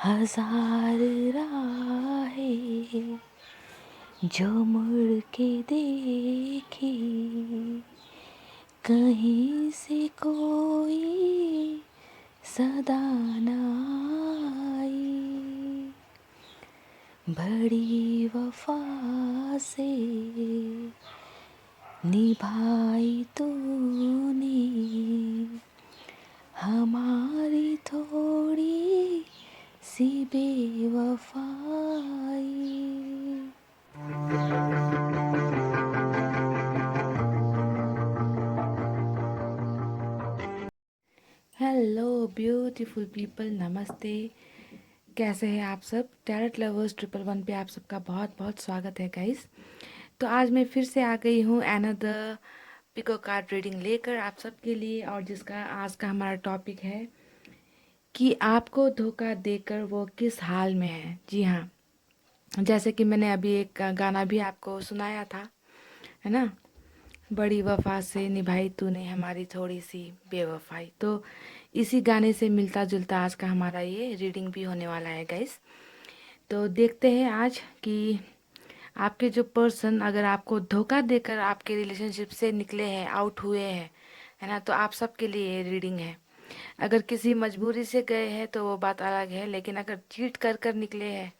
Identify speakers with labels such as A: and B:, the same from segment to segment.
A: हजार राहें जो मुड़ के देखी, कहीं से कोई सदा न आई। बड़ी वफा से निभाई तूने हमारी थोड़ी सी बेवफाई। हेलो ब्यूटीफुल पीपल, नमस्ते। कैसे हैं आप सब? टैरेट लवर्स 111 पे आप सबका बहुत बहुत स्वागत है गाइस। तो आज मैं फिर से आ गई हूँ अनदर पिको कार्ड रीडिंग लेकर आप सबके लिए, और जिसका आज का हमारा टॉपिक है कि आपको धोखा देकर वो किस हाल में है। जी हाँ, जैसे कि मैंने अभी एक गाना भी आपको सुनाया था, है ना, बड़ी वफा से निभाई तूने हमारी थोड़ी सी बेवफाई। तो इसी गाने से मिलता जुलता आज का हमारा ये रीडिंग भी होने वाला है गाइस। तो देखते हैं आज कि आपके जो पर्सन अगर आपको धोखा देकर आपके रिलेशनशिप से निकले हैं, आउट हुए हैं, है ना, तो आप सबके लिए ये रीडिंग है। अगर किसी मजबूरी से गए हैं तो वो बात अलग है, लेकिन अगर चीट कर कर निकले हैं,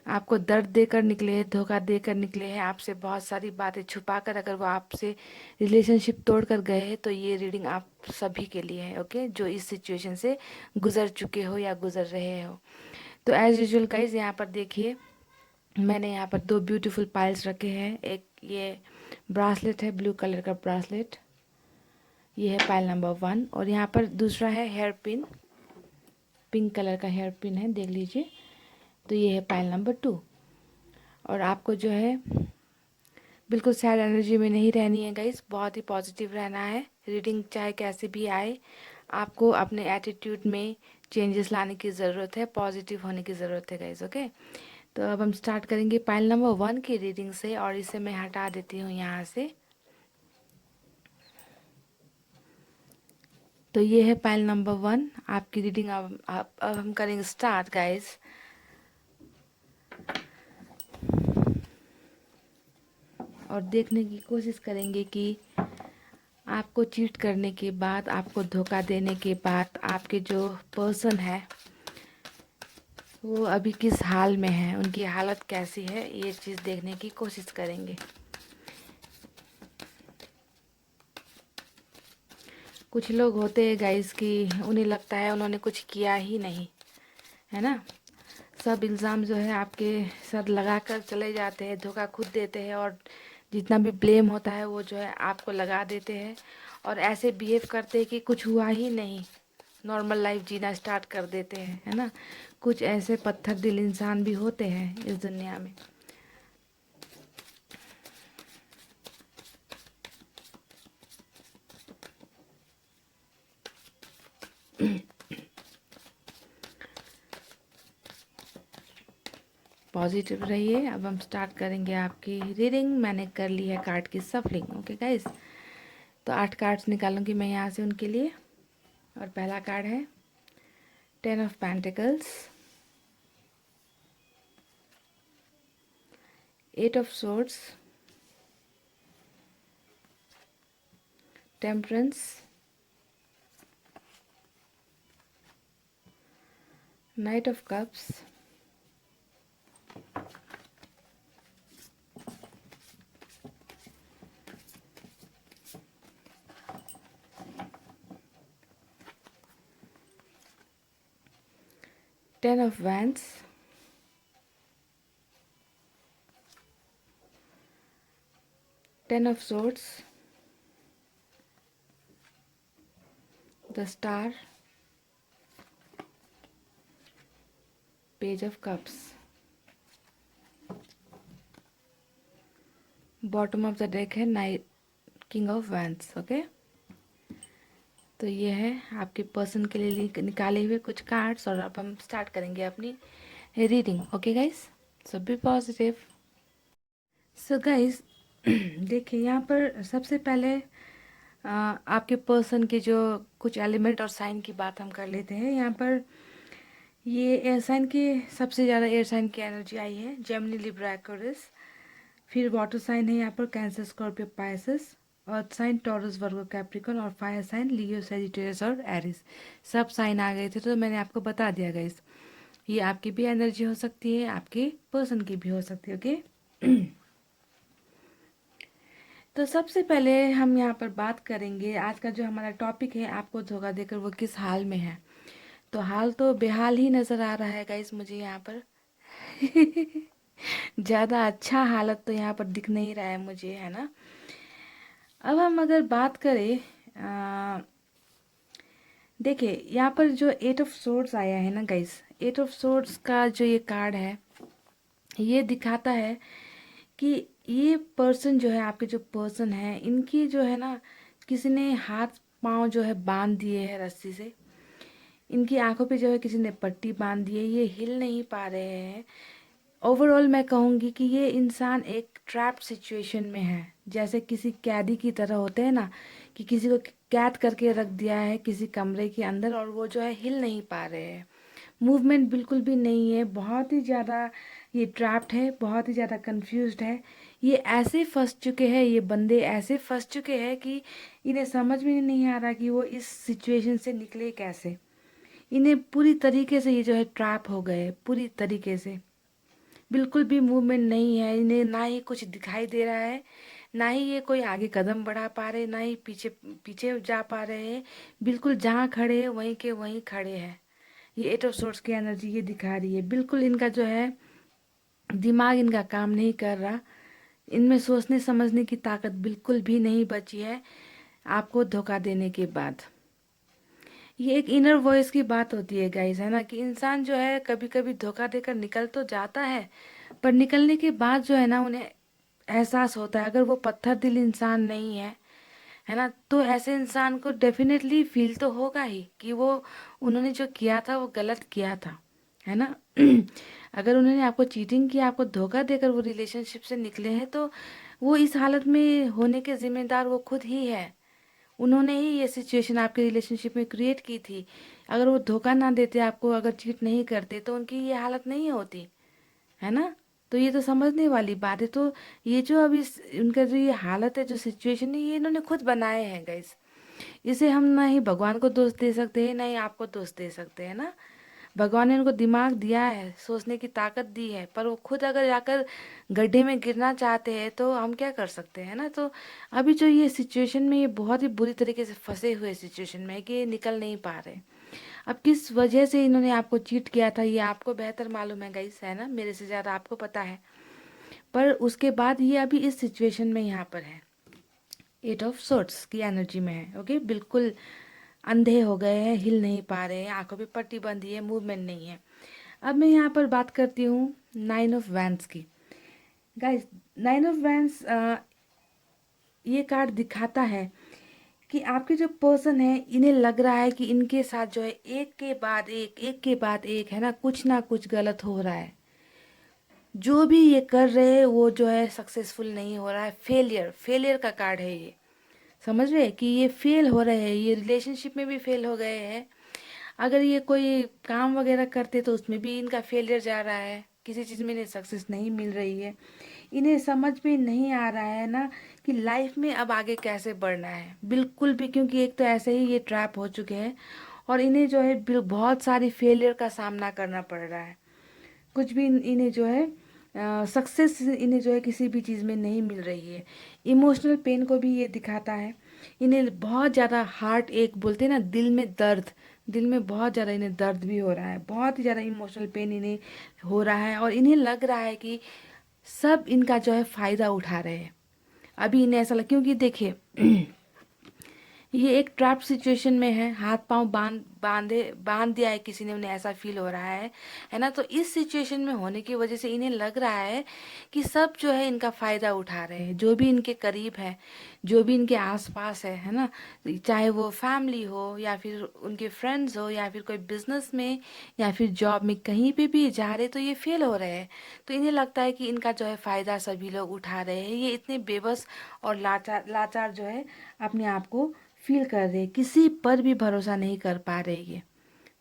A: आपको दर्द देकर निकले हैं, धोखा देकर निकले हैं, आपसे बहुत सारी बातें छुपाकर अगर वो आपसे रिलेशनशिप तोड़ कर गए हैं, तो ये रीडिंग आप सभी के लिए है। ओके, जो इस सिचुएशन से गुजर चुके हो या गुजर रहे हो। तो एज यूजुअल गाइज, यहाँ पर देखिए, मैंने यहाँ पर दो ब्यूटीफुल पाइल्स रखे हैं। एक ये ब्रासलेट है, ब्लू कलर का ब्रासलेट, ये है पाइल नंबर 1। और यहाँ पर दूसरा है हेयर पिन, पिंक कलर का हेयर पिन है, देख लीजिए। तो ये है पाइल नंबर 2। और आपको जो है बिल्कुल सैड एनर्जी में नहीं रहनी है गाइस, बहुत ही पॉजिटिव रहना है। रीडिंग चाहे कैसे भी आए, आपको अपने एटीट्यूड में चेंजेस लाने की ज़रूरत है, पॉजिटिव होने की ज़रूरत है गाइस। ओके, तो अब हम स्टार्ट करेंगे पाइल नंबर 1 की रीडिंग से, और इसे मैं हटा देती हूँ यहाँ से। तो ये है पाइल नंबर 1 आपकी रीडिंग। अब हम करेंगे स्टार्ट गाइस। और देखने की कोशिश करेंगे कि आपको चीट करने के बाद, आपको धोखा देने के बाद, आपके जो पर्सन है वो अभी किस हाल में है, उनकी हालत कैसी है, ये चीज़ देखने की कोशिश करेंगे। कुछ लोग होते हैं गाइस कि उन्हें लगता है उन्होंने कुछ किया ही नहीं, है ना। सब इल्ज़ाम जो है आपके सर लगा कर चले जाते हैं, धोखा खुद देते हैं, और जितना भी ब्लेम होता है वो जो है आपको लगा देते हैं, और ऐसे बिहेव करते हैं कि कुछ हुआ ही नहीं, नॉर्मल लाइफ जीना स्टार्ट कर देते हैं, है ना। कुछ ऐसे पत्थर दिल इंसान भी होते हैं इस दुनिया में। पॉजिटिव रहिए। अब हम स्टार्ट करेंगे आपकी रीडिंग। मैंने कर ली है कार्ड की सफलिंग। ओके गाइस, तो 8 कार्ड्स निकालूंगी मैं यहाँ से उनके लिए। और पहला कार्ड है 10 of pentacles, 8 of swords, temperance, 9 of cups, ten of wands, 10 of swords, the star, page of cups, bottom of the deck है knight, king of wands. Okay, तो ये है आपके पर्सन के लिए निकाले हुए कुछ कार्ड्स, और अब हम स्टार्ट करेंगे अपनी रीडिंग। ओके गाइस, सो बी पॉजिटिव। सो गाइस, देखिए यहाँ पर सबसे पहले आपके पर्सन के जो कुछ एलिमेंट और साइन की बात हम कर लेते हैं। यहाँ पर ये एयर साइन के सबसे ज़्यादा एयर साइन की एनर्जी आई है, जेमिनी, लिब्रा, एक्वेरियस। फिर वाटर साइन है यहाँ पर Cancer, Scorpio, Pisces. Earth sign Taurus, Virgo, Capricorn. और फायर साइन लियो, सेजिटेरियस और एरिस। सब साइन आ गए थे तो मैंने आपको बता दिया गाइस। ये आपकी भी एनर्जी हो सकती है, आपके पर्सन की भी हो सकती है। ओके। तो सबसे पहले हम यहाँ पर बात करेंगे, आज का जो हमारा टॉपिक है, आपको धोखा देकर वो किस हाल में है। तो हाल तो बेहाल ही नज़र आ रहा है गाइस मुझे यहाँ पर। ज़्यादा अच्छा हालत तो यहाँ पर दिख नहीं रहा है मुझे, है ना। अब हम अगर बात करें, देखिए यहाँ पर जो एट ऑफ सोर्ड्स आया है ना गाइस, एट ऑफ सोर्ड्स का जो ये कार्ड है, ये दिखाता है कि ये पर्सन जो है, आपके जो पर्सन है, इनकी जो है ना, किसी ने हाथ पांव जो है बांध दिए है रस्सी से। इनकी आंखों पे जो है किसी ने पट्टी बांध दी है, ये हिल नहीं पा रहे हैं। ओवरऑल मैं कहूँगी कि ये इंसान एक ट्रैप सिचुएशन में है, जैसे किसी कैदी की तरह होते हैं ना, कि किसी को कैद करके रख दिया है किसी कमरे के अंदर, और वो जो है हिल नहीं पा रहे हैं। मूवमेंट बिल्कुल भी नहीं है, बहुत ही ज़्यादा ये ट्रैप्ड है, बहुत ही ज़्यादा कंफ्यूज्ड है। ये ऐसे फंस चुके हैं, ये बंदे ऐसे फंस चुके हैं कि इन्हें समझ में नहीं आ रहा कि वो इस सिचुएशन से निकले कैसे। इन्हें पूरी तरीके से ये जो है ट्रैप हो गए, पूरी तरीके से। बिल्कुल भी मूवमेंट नहीं है इन्हें, ना ही कुछ दिखाई दे रहा है, ना ही ये कोई आगे कदम बढ़ा पा रहे, ना ही पीछे पीछे जा पा रहे हैं। बिल्कुल जहाँ खड़े हैं वहीं के वहीं खड़े हैं। ये एट ऑफ सोर्स की एनर्जी ये दिखा रही है। बिल्कुल इनका जो है दिमाग इनका काम नहीं कर रहा, इनमें सोचने समझने की ताकत बिल्कुल भी नहीं बची है आपको धोखा देने के बाद। ये एक इनर वॉइस की बात होती है गाइस, है ना, कि इंसान जो है कभी कभी धोखा देकर निकल तो जाता है, पर निकलने के बाद जो है ना, उन्हें एहसास होता है, अगर वो पत्थर दिल इंसान नहीं है, है ना, तो ऐसे इंसान को डेफिनेटली फील तो होगा ही कि वो उन्होंने जो किया था वो गलत किया था, है ना। अगर उन्होंने आपको चीटिंग किया, आपको धोखा देकर वो रिलेशनशिप से निकले हैं, तो वो इस हालत में होने के जिम्मेदार वो खुद ही है। उन्होंने ही ये सिचुएशन आपके रिलेशनशिप में क्रिएट की थी। अगर वो धोखा ना देते आपको, अगर चीट नहीं करते, तो उनकी ये हालत नहीं होती, है ना। तो ये तो समझने वाली बात है। तो ये जो अभी उनका जो ये हालत है, जो सिचुएशन है, ये इन्होंने खुद बनाए हैं गाइस। इसे हम ना ही भगवान को दोष दे सकते हैं, ना ही आपको दोष दे सकते हैं ना। भगवान ने उनको दिमाग दिया है, सोचने की ताकत दी है, पर वो खुद अगर जाकर गड्ढे में गिरना चाहते हैं तो हम क्या कर सकते हैं ना। तो अभी जो ये सिचुएशन में, ये बहुत ही बुरी तरीके से फंसे हुए सिचुएशन में है कि ये निकल नहीं पा रहे। अब किस वजह से इन्होंने आपको चीट किया था, ये आपको बेहतर मालूम है गाइस, है ना, मेरे से ज़्यादा आपको पता है। पर उसके बाद ये अभी इस सिचुएशन में यहाँ पर है, एट ऑफ सोर्ट्स की एनर्जी में है। ओके, बिल्कुल अंधे हो गए हैं, हिल नहीं पा रहे हैं, आंखों पे पट्टी बंधी है, मूवमेंट नहीं है। अब मैं यहाँ पर बात करती हूँ नाइन ऑफ वैंस की। गाइस, नाइन ऑफ वैंस ये कार्ड दिखाता है कि आपके जो पर्सन है, इन्हें लग रहा है कि इनके साथ जो है एक के बाद एक के बाद एक, है ना कुछ गलत हो रहा है। जो भी ये कर रहे हैं वो जो है सक्सेसफुल नहीं हो रहा है, फेलियर, फेलियर का कार्ड है ये। समझ रहे हैं कि ये फेल हो रहे हैं, ये रिलेशनशिप में भी फेल हो गए हैं। अगर ये कोई काम वगैरह करते तो उसमें भी इनका फेलियर जा रहा है, किसी चीज़ में इन्हें सक्सेस नहीं मिल रही है। इन्हें समझ में नहीं आ रहा है ना कि लाइफ में अब आगे कैसे बढ़ना है, बिल्कुल भी, क्योंकि एक तो ऐसे ही ये ट्रैप हो चुके हैं, और इन्हें जो है बहुत सारी फेलियर का सामना करना पड़ रहा है। कुछ भी इन्हें जो है सक्सेस इन्हें जो है किसी भी चीज़ में नहीं मिल रही है। इमोशनल पेन को भी ये दिखाता है। इन्हें बहुत ज़्यादा हार्ट एक बोलते हैं ना, दिल में दर्द, दिल में बहुत ज़्यादा इन्हें दर्द भी हो रहा है, बहुत ही ज़्यादा इमोशनल पेन इन्हें हो रहा है, और इन्हें लग रहा है कि सब इनका जो है फ़ायदा उठा रहे हैं। अभी इन्हें ऐसा लग, क्योंकि देखिए ये एक ट्रैप सिचुएशन में है, हाथ पांव बांध दिया है किसी ने, उन्हें ऐसा फील हो रहा है ना। तो इस सिचुएशन में होने की वजह से इन्हें लग रहा है कि सब जो है इनका फ़ायदा उठा रहे हैं, जो भी इनके करीब है, जो भी इनके आसपास है ना, चाहे वो फैमिली हो, या फिर उनके फ्रेंड्स हो, या फिर कोई बिजनेस में, या फिर जॉब में, कहीं पे भी जा रहे तो ये फेल हो रहे हैं। तो इन्हें लगता है कि इनका जो है फ़ायदा सभी लोग उठा रहे हैं। ये इतने बेबस और लाचार लाचार जो है अपने आप को फील कर रहे, किसी पर भी भरोसा नहीं कर पा रहे ये।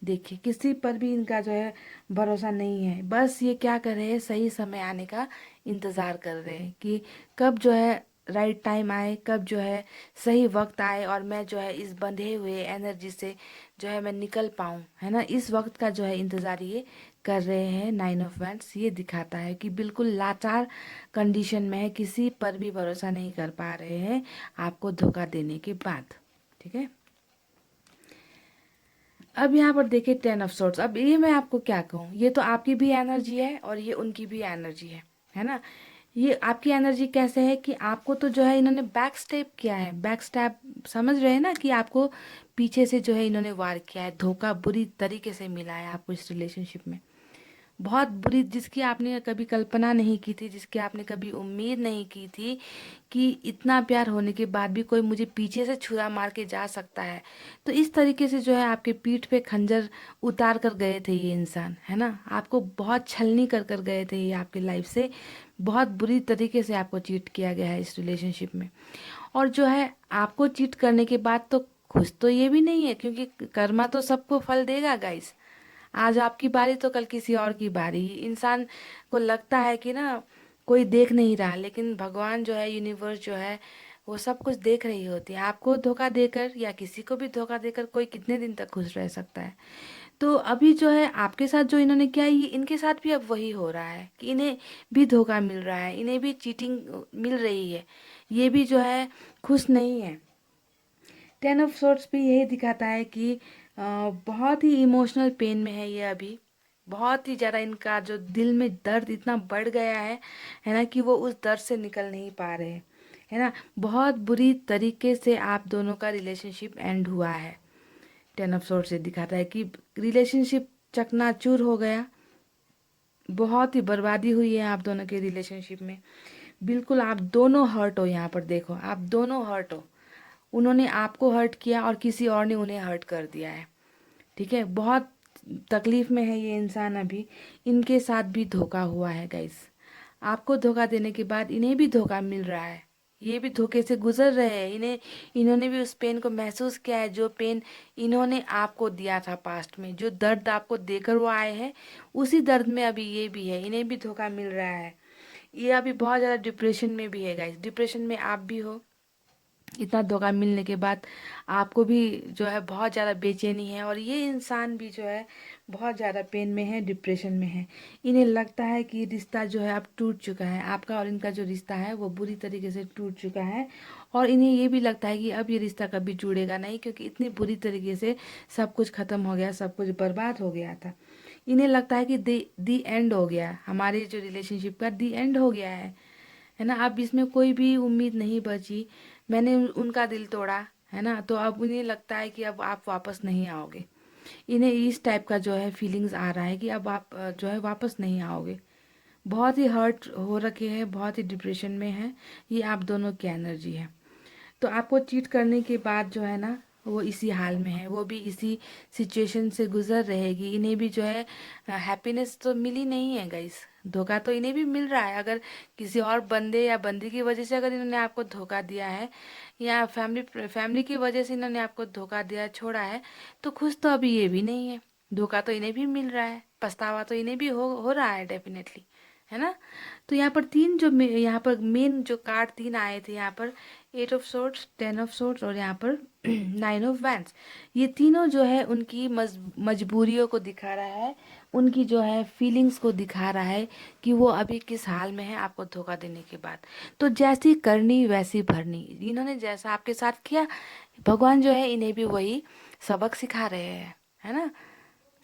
A: देखिए किसी पर भी इनका जो है भरोसा नहीं है। बस ये क्या कर रहे हैं, सही समय आने का इंतज़ार कर रहे हैं कि कब जो है राइट टाइम आए, कब जो है सही वक्त आए और मैं जो है इस बंधे हुए एनर्जी से जो है मैं निकल पाऊँ, है ना। इस वक्त का जो है इंतज़ार ये कर रहे हैं। नाइन ऑफ वैंड्स ये दिखाता है कि बिल्कुल लाचार कंडीशन में है, किसी पर भी भरोसा नहीं कर पा रहे हैं आपको धोखा देने के बाद। ठीक है, अब यहाँ पर देखिए टेन ऑफ सोर्ट्स। अब ये मैं आपको क्या कहूँ, ये तो आपकी भी एनर्जी है और ये उनकी भी एनर्जी है ना। ये आपकी एनर्जी कैसे है कि आपको तो जो है इन्होंने बैक स्टेप किया है, बैक स्टेप समझ रहे हैं ना, कि आपको पीछे से जो है इन्होंने वार किया है, धोखा बुरी तरीके से मिला है आपको इस रिलेशनशिप में, बहुत बुरी, जिसकी आपने कभी कल्पना नहीं की थी, जिसकी आपने कभी उम्मीद नहीं की थी कि इतना प्यार होने के बाद भी कोई मुझे पीछे से छुरा मार के जा सकता है। तो इस तरीके से जो है आपके पीठ पे खंजर उतार कर गए थे ये इंसान, है ना। आपको बहुत छलनी कर कर गए थे ये आपकी लाइफ से, बहुत बुरी तरीके से आपको चीट किया गया है इस रिलेशनशिप में। और जो है आपको चीट करने के बाद तो खुश तो ये भी नहीं है, क्योंकि कर्मा तो सबको फल देगा गाइस। आज आपकी बारी तो कल किसी और की बारी। इंसान को लगता है कि ना कोई देख नहीं रहा, लेकिन भगवान जो है, यूनिवर्स जो है, वो सब कुछ देख रही होती है। आपको धोखा देकर या किसी को भी धोखा देकर कोई कितने दिन तक खुश रह सकता है। तो अभी जो है आपके साथ जो इन्होंने किया, ये इनके साथ भी अब वही हो रहा है कि इन्हें भी धोखा मिल रहा है, इन्हें भी चीटिंग मिल रही है, ये भी जो है खुश नहीं है। टेन ऑफ सोर्ट्स भी यही दिखाता है कि बहुत ही इमोशनल पेन में है ये अभी, बहुत ही ज़्यादा इनका जो दिल में दर्द इतना बढ़ गया है ना, कि वो उस दर्द से निकल नहीं पा रहे हैं, है ना। बहुत बुरी तरीके से आप दोनों का रिलेशनशिप एंड हुआ है। टेन ऑफ सोर्ट्स से दिखाता है कि रिलेशनशिप चकनाचूर हो गया, बहुत ही बर्बादी हुई है आप दोनों के रिलेशनशिप में। बिल्कुल आप दोनों हर्ट हो, यहाँ पर देखो आप दोनों हर्ट हो। उन्होंने आपको हर्ट किया और किसी और ने उन्हें हर्ट कर दिया है। ठीक है, बहुत तकलीफ में है ये इंसान अभी। इनके साथ भी धोखा हुआ है गाइस। आपको धोखा देने के बाद इन्हें भी धोखा मिल रहा है, ये भी धोखे से गुजर रहे हैं। इन्होंने भी उस पेन को महसूस किया है, जो पेन इन्होंने आपको दिया था पास्ट में, जो दर्द आपको देकर वो आए हैं, उसी दर्द में अभी ये भी है, इन्हें भी धोखा मिल रहा है। ये अभी बहुत ज़्यादा डिप्रेशन में भी है गाइस, डिप्रेशन में आप भी हो। इतना धोखा मिलने के बाद आपको भी जो है बहुत ज़्यादा बेचैनी है, और ये इंसान भी जो है बहुत ज़्यादा पेन में है, डिप्रेशन में है। इन्हें लगता है कि रिश्ता जो है अब टूट चुका है, आपका और इनका जो रिश्ता है वो बुरी तरीके से टूट चुका है। और इन्हें ये भी लगता है कि अब ये रिश्ता कभी जुड़ेगा नहीं, क्योंकि इतनी बुरी तरीके से सब कुछ ख़त्म हो गया, सब कुछ बर्बाद हो गया था। इन्हें लगता है कि दी एंड हो गया, हमारे जो रिलेशनशिप का दी एंड हो गया है ना। अब इसमें कोई भी उम्मीद नहीं बची, मैंने उनका दिल तोड़ा, है ना। तो अब उन्हें लगता है कि अब आप वापस नहीं आओगे। इन्हें इस टाइप का जो है फीलिंग्स आ रहा है कि अब आप जो है वापस नहीं आओगे। बहुत ही हर्ट हो रखे हैं, बहुत ही डिप्रेशन में है, ये आप दोनों की एनर्जी है। तो आपको चीट करने के बाद जो है ना वो इसी हाल में है, वो भी इसी सिचुएशन से गुजर रहेगी। इन्हें भी जो है हैप्पीनेस तो मिली नहीं है गाइस, धोखा तो इन्हें भी मिल रहा है। अगर किसी और बंदे या बंदी की वजह से अगर इन्होंने आपको धोखा दिया है, या फैमिली की वजह से इन्होंने आपको धोखा दिया, छोड़ा है, तो खुश तो अभी ये भी नहीं है। धोखा तो इन्हें भी मिल रहा है, पछतावा तो इन्हें भी हो रहा है डेफिनेटली, है ना। तो यहाँ पर यहाँ पर मेन जो कार्ड तीन आए थे, यहाँ पर eight of sorts, ten of sorts और यहाँ पर नाइन ऑफ वैंड्स। ये तीनों जो है उनकी मजबूरियों को दिखा रहा है, उनकी जो है फीलिंग्स को दिखा रहा है कि वो अभी किस हाल में है आपको धोखा देने के बाद। तो जैसी करनी वैसी भरनी, इन्होंने जैसा आपके साथ किया, भगवान जो है इन्हें भी वही सबक सिखा रहे हैं, है ना।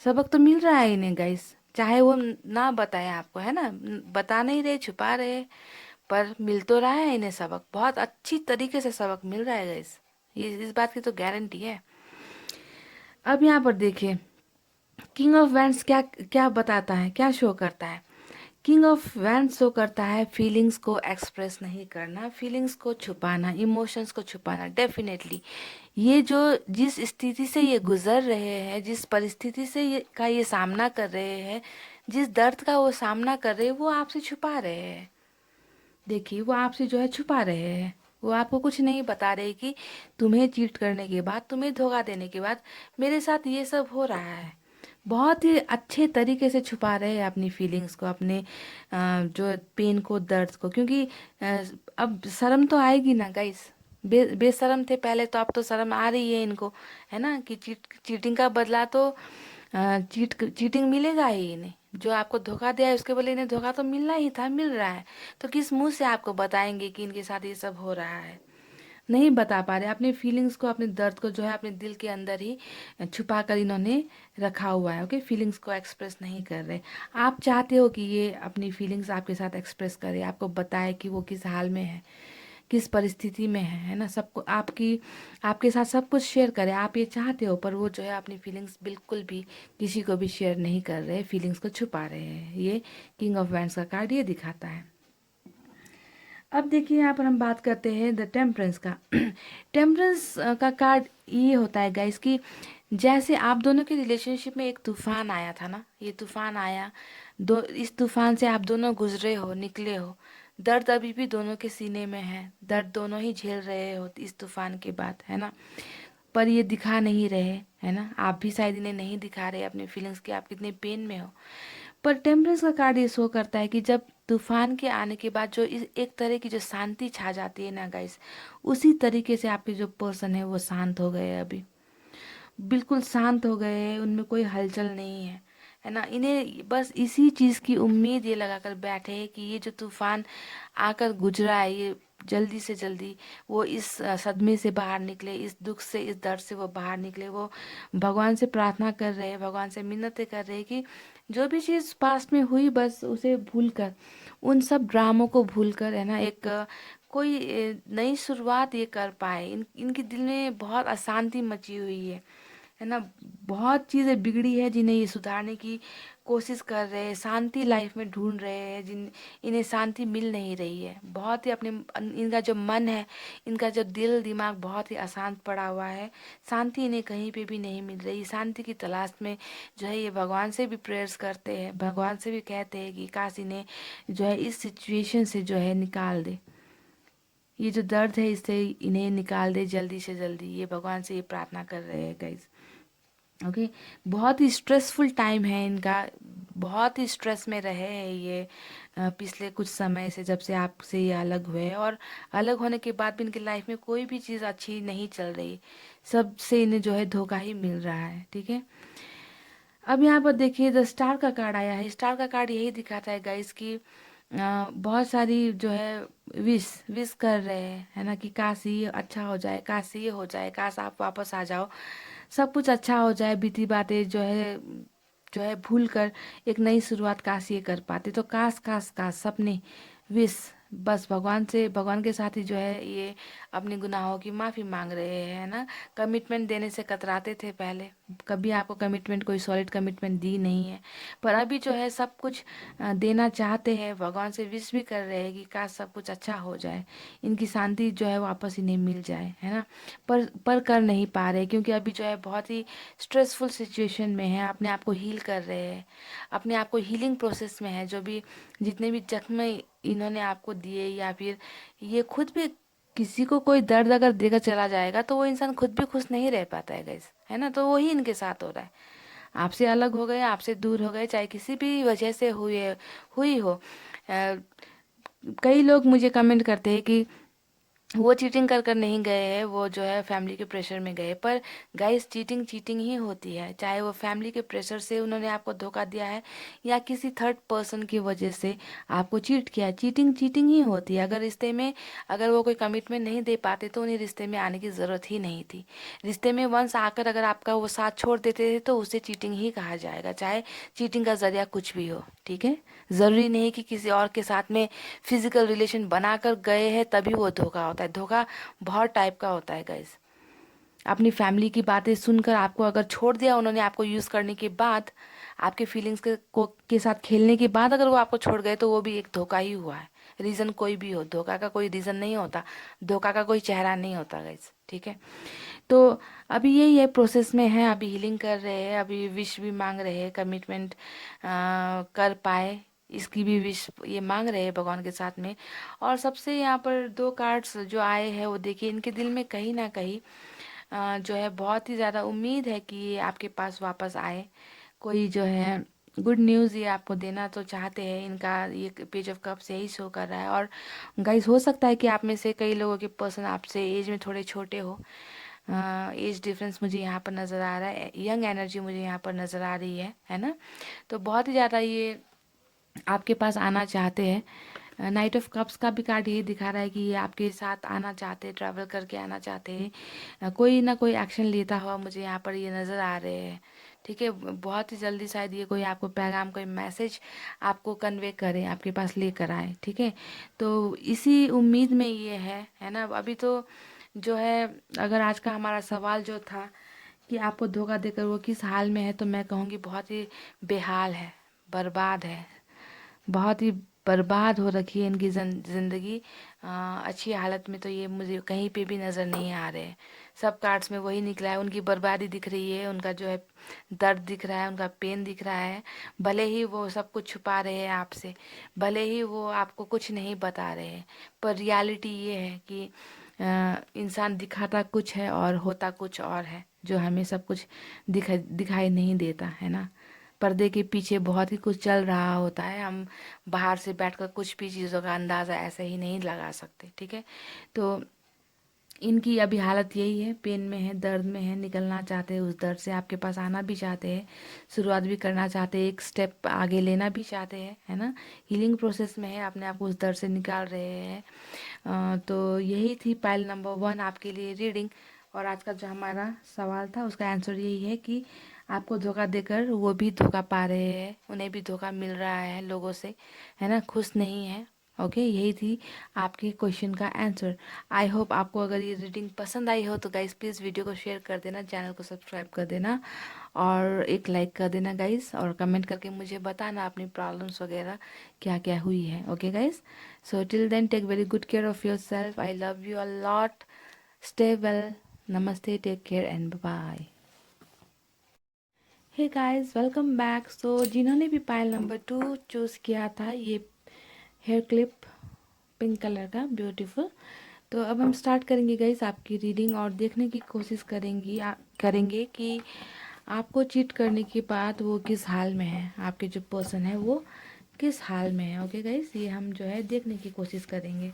A: सबक तो मिल रहा है इन्हें गाइस, चाहे वो ना बताए आपको, है ना, बता नहीं रहे, छुपा रहे, पर मिल तो रहा है इन्हें सबक, बहुत अच्छी तरीके से सबक मिल रहा है गाइस, ये इस बात की तो गारंटी है। अब यहाँ पर देखिए किंग ऑफ वैंड्स क्या क्या बताता है, क्या शो करता है। किंग ऑफ वैंड्स शो करता है फीलिंग्स को एक्सप्रेस नहीं करना, फीलिंग्स को छुपाना, इमोशंस को छुपाना। डेफिनेटली ये जो जिस स्थिति से ये गुजर रहे हैं, जिस परिस्थिति से ये सामना कर रहे हैं, जिस दर्द का वो सामना कर रहे हैं, वो आपसे छुपा रहे हैं। देखिए वो आपसे जो है छुपा रहे हैं, वो आपको कुछ नहीं बता रहे कि तुम्हें चीट करने के बाद, तुम्हें धोखा देने के बाद मेरे साथ ये सब हो रहा है। बहुत ही अच्छे तरीके से छुपा रहे हैं अपनी फीलिंग्स को, अपने जो पेन को, दर्द को, क्योंकि अ, अब शर्म तो आएगी ना गाइस। बेशरम थे पहले, तो अब तो शर्म आ रही है इनको, है ना, कि चीटिंग का बदला तो चीटिंग मिलेगा ही इन्हें। जो आपको धोखा दिया है उसके बदले इन्हें धोखा तो मिलना ही था, मिल रहा है। तो किस मुंह से आपको बताएंगे कि इनके साथ ये सब हो रहा है? नहीं बता पा रहे अपने फीलिंग्स को, अपने दर्द को जो है अपने दिल के अंदर ही छुपा कर इन्होंने रखा हुआ है। ओके, फीलिंग्स को एक्सप्रेस नहीं कर रहे। आप चाहते हो कि ये अपनी फीलिंग्स आपके साथ एक्सप्रेस करे, आपको बताए कि वो किस हाल में है, किस परिस्थिति में है ना, सबको आपकी आपके साथ सब कुछ शेयर करे, आप ये चाहते हो। पर वो जो है अपनी फीलिंग्स बिल्कुल भी किसी को भी शेयर नहीं कर रहे, फीलिंग्स को छुपा रहे हैं। ये किंग ऑफ वैंड्स का कार्ड ये दिखाता है। अब देखिए यहाँ पर हम बात करते हैं द टेम्परेंस का। टेम्परेंस का कार्ड ये होता है गाइस कि जैसे आप दोनों के रिलेशनशिप में एक तूफान आया था ना, ये तूफान आया, दो इस तूफान से आप दोनों गुजरे हो, निकले हो। दर्द अभी भी दोनों के सीने में है, दर्द दोनों ही झेल रहे हो इस तूफान के बाद, है ना। पर ये दिखा नहीं रहे, है ना, आप भी शायद इन्हें नहीं दिखा रहे अपने फीलिंग्स के, आप कितने पेन में हो। पर टेम्परेंस का कार्ड ये शो करता है कि जब तूफान के आने के बाद जो इस एक तरह की जो शांति छा जाती है ना गाइस, उसी तरीके से आपके जो पर्सन है वो शांत हो गए हैं अभी, बिल्कुल शांत हो गए हैं, उनमें कोई हलचल नहीं है ना। इन्हें बस इसी चीज की उम्मीद ये लगाकर बैठे हैं कि ये जो तूफान आकर गुजरा है, ये जल्दी से जल्दी वो इस सदमे से बाहर निकले, इस दुख से, इस दर्द से वो बाहर निकले। वो भगवान से प्रार्थना कर रहे हैं, भगवान से मिन्नतें कर रहे हैं कि जो भी चीज पास्ट में हुई बस उसे भूल कर, उन सब ड्रामों को भूल कर, है ना, एक कोई नई शुरुआत ये कर पाए। इनके दिल में बहुत अशांति मची हुई है ना, बहुत चीजें बिगड़ी है जिन्हें ये सुधारने की कोशिश कर रहे हैं, शांति लाइफ में ढूंढ रहे हैं, जिन इन्हें शांति मिल नहीं रही है। बहुत ही अपने इनका जो मन है, इनका जो दिल दिमाग बहुत ही अशांत पड़ा हुआ है, शांति इन्हें कहीं पे भी नहीं मिल रही। शांति की तलाश में जो है ये भगवान से भी प्रेयर्स करते हैं, भगवान से भी कहते हैं कि काश इन्हें जो है इस सिचुएशन से जो है निकाल दे, ये जो दर्द है इससे इन्हें निकाल दे जल्दी से जल्दी। ये भगवान से ये प्रार्थना कर रहे हैं गाइस। ओके, बहुत ही स्ट्रेसफुल टाइम है इनका, बहुत ही स्ट्रेस में रहे हैं ये पिछले कुछ समय से, जब से आपसे ये अलग हुए हैं। और अलग होने के बाद भी इनकी लाइफ में कोई भी चीज़ अच्छी नहीं चल रही, सबसे इन्हें जो है धोखा ही मिल रहा है। ठीक है, अब यहाँ पर देखिए द स्टार का कार्ड आया है। स्टार का कार्ड यही दिखाता है गाइस कि बहुत सारी जो है विश विश कर रहे हैं, है ना, कि काश ये अच्छा हो जाए, काश ये हो जाए, काश आप वापस आ जाओ, सब कुछ अच्छा हो जाए, बीती बातें जो है भूल कर एक नई शुरुआत काश ये कर पाते। तो काश काश काश सपने, विश, बस भगवान से, भगवान के साथ ही जो है ये अपने गुनाहों की माफी मांग रहे हैं, है ना। कमिटमेंट देने से कतराते थे पहले, कभी आपको कमिटमेंट, कोई सॉलिड कमिटमेंट दी नहीं है। पर अभी जो है सब कुछ देना चाहते हैं, भगवान से विश भी कर रहे हैं कि काश सब कुछ अच्छा हो जाए, इनकी शांति जो है वापस इन्हें मिल जाए, है ना। पर कर नहीं पा रहे, क्योंकि अभी जो है बहुत ही स्ट्रेसफुल सिचुएशन में है, अपने आप को हील कर रहे हैं, अपने आप को हीलिंग प्रोसेस में है। जो भी जितने भी जख्म इन्होंने आपको दिए, या फिर ये खुद भी, किसी को कोई दर्द अगर देकर चला जाएगा तो वो इंसान खुद भी खुश नहीं रह पाता है गाइस, है ना। तो वही इनके साथ हो रहा है, आपसे अलग हो गए, आपसे दूर हो गए, चाहे किसी भी वजह से हुई हो। कई लोग मुझे कमेंट करते हैं कि वो चीटिंग कर कर नहीं गए हैं, वो जो है फैमिली के प्रेशर में गए। पर गाइस, चीटिंग चीटिंग ही होती है, चाहे वो फैमिली के प्रेशर से उन्होंने आपको धोखा दिया है, या किसी थर्ड पर्सन की वजह से आपको चीट किया है, चीटिंग चीटिंग ही होती है। अगर रिश्ते में, अगर वो कोई कमिटमेंट नहीं दे पाते तो उन्हें रिश्ते में आने की ज़रूरत ही नहीं थी। रिश्ते में वंस आकर अगर आपका वो साथ छोड़ देते थे तो उसे चीटिंग ही कहा जाएगा, चाहे चीटिंग का जरिया कुछ भी हो। ठीक है, ज़रूरी नहीं कि किसी और के साथ में फिजिकल रिलेशन बनाकर गए हैं तभी वो धोखा होता है। धोखा बहुत टाइप का होता है गाइस। अपनी फैमिली की बातें सुनकर आपको अगर छोड़ दिया उन्होंने, आपको यूज करने के बाद, आपके फीलिंग्स के साथ खेलने के बाद अगर वो आपको छोड़ गए, तो वो भी एक धोखा ही हुआ है। रीजन कोई भी हो, धोखा का कोई रीजन नहीं होता, धोखा का कोई चेहरा नहीं होता गाइस। ठीक है, तो अभी यही है, प्रोसेस में है, अभी हीलिंग कर रहे हैं, अभी विश भी मांग रहे हैं, कमिटमेंट कर पाए इसकी भी विश ये मांग रहे हैं भगवान के साथ में। और सबसे यहाँ पर दो कार्ड्स जो आए हैं वो देखिए, इनके दिल में कहीं ना कहीं जो है बहुत ही ज़्यादा उम्मीद है कि ये आपके पास वापस आए। कोई जो है गुड न्यूज़ ये आपको देना तो चाहते हैं। इनका ये पेज ऑफ कप्स यही शो कर रहा है। और गाइस हो सकता है कि आप में से कई लोगों के पर्सन आपसे एज में थोड़े छोटे हो। एज डिफरेंस मुझे यहाँ पर नज़र आ रहा है, यंग एनर्जी मुझे यहाँ पर नज़र आ रही है ना। तो बहुत ही ज़्यादा ये आपके पास आना चाहते हैं। नाइट ऑफ कप्स का भी कार्ड यही दिखा रहा है कि ये आपके साथ आना चाहते हैं, ट्रैवल करके आना चाहते हैं। कोई ना कोई एक्शन लेता हुआ मुझे यहाँ पर ये नज़र आ रहे हैं। ठीक है, बहुत ही जल्दी शायद ये कोई आपको पैगाम, कोई मैसेज आपको कन्वे करे, आपके पास लेकर आए। ठीक है, तो इसी उम्मीद में ये है ना। अभी तो जो है, अगर आज का हमारा सवाल जो था कि आपको धोखा देकर वो किस हाल में है, तो मैं कहूँगी बहुत ही बेहाल है, बर्बाद है, बहुत ही बर्बाद हो रखी है इनकी ज़िंदगी। अच्छी हालत में तो ये मुझे कहीं पे भी नज़र नहीं आ रहे हैं। सब कार्ड्स में वही निकला है, उनकी बर्बादी दिख रही है, उनका जो है दर्द दिख रहा है, उनका पेन दिख रहा है। भले ही वो सब कुछ छुपा रहे हैं आपसे, भले ही वो आपको कुछ नहीं बता रहे हैं, पर रियलिटी ये है कि इंसान दिखाता कुछ है और होता कुछ और है, जो हमें सब कुछ दिखाई नहीं देता है ना। पर्दे के पीछे बहुत ही कुछ चल रहा होता है। हम बाहर से बैठकर कुछ भी चीज़ों का अंदाज़ा ऐसे ही नहीं लगा सकते। ठीक है, तो इनकी अभी हालत यही है, पेन में है, दर्द में है, निकलना चाहते हैं उस दर्द से, आपके पास आना भी चाहते हैं, शुरुआत भी करना चाहते हैं, एक स्टेप आगे लेना भी चाहते हैं, है ना। हीलिंग प्रोसेस में है, अपने आप को उस दर्द से निकाल रहे हैं। तो यही थी पाइल नंबर 1 आपके लिए रीडिंग। और आज का जो हमारा सवाल था उसका आंसर यही है कि आपको धोखा देकर वो भी धोखा पा रहे हैं, उन्हें भी धोखा मिल रहा है लोगों से, है ना, खुश नहीं है। ओके, यही थी आपके क्वेश्चन का आंसर। आई होप आपको अगर ये रीडिंग पसंद आई हो तो गाइस प्लीज़ वीडियो को शेयर कर देना, चैनल को सब्सक्राइब कर देना और एक लाइक कर देना गाइस, और कमेंट करके मुझे बताना अपनी प्रॉब्लम्स वगैरह क्या क्या हुई है। Okay guys, so till then take very good care of yourself. I love you a lot. Stay well. Namaste, take care and bye bye. Hey guys, welcome back. So जिन्होंने भी पायल नंबर 2 चूज़ किया था, ये hair clip pink colour का beautiful, तो अब हम स्टार्ट करेंगे गाइस आपकी रीडिंग और देखने की कोशिश करेंगे कि आपको चीट करने के बाद वो किस हाल में है, आपके जो पर्सन है वो किस हाल में है। ओके गाइस, ये हम जो है देखने की कोशिश करेंगे।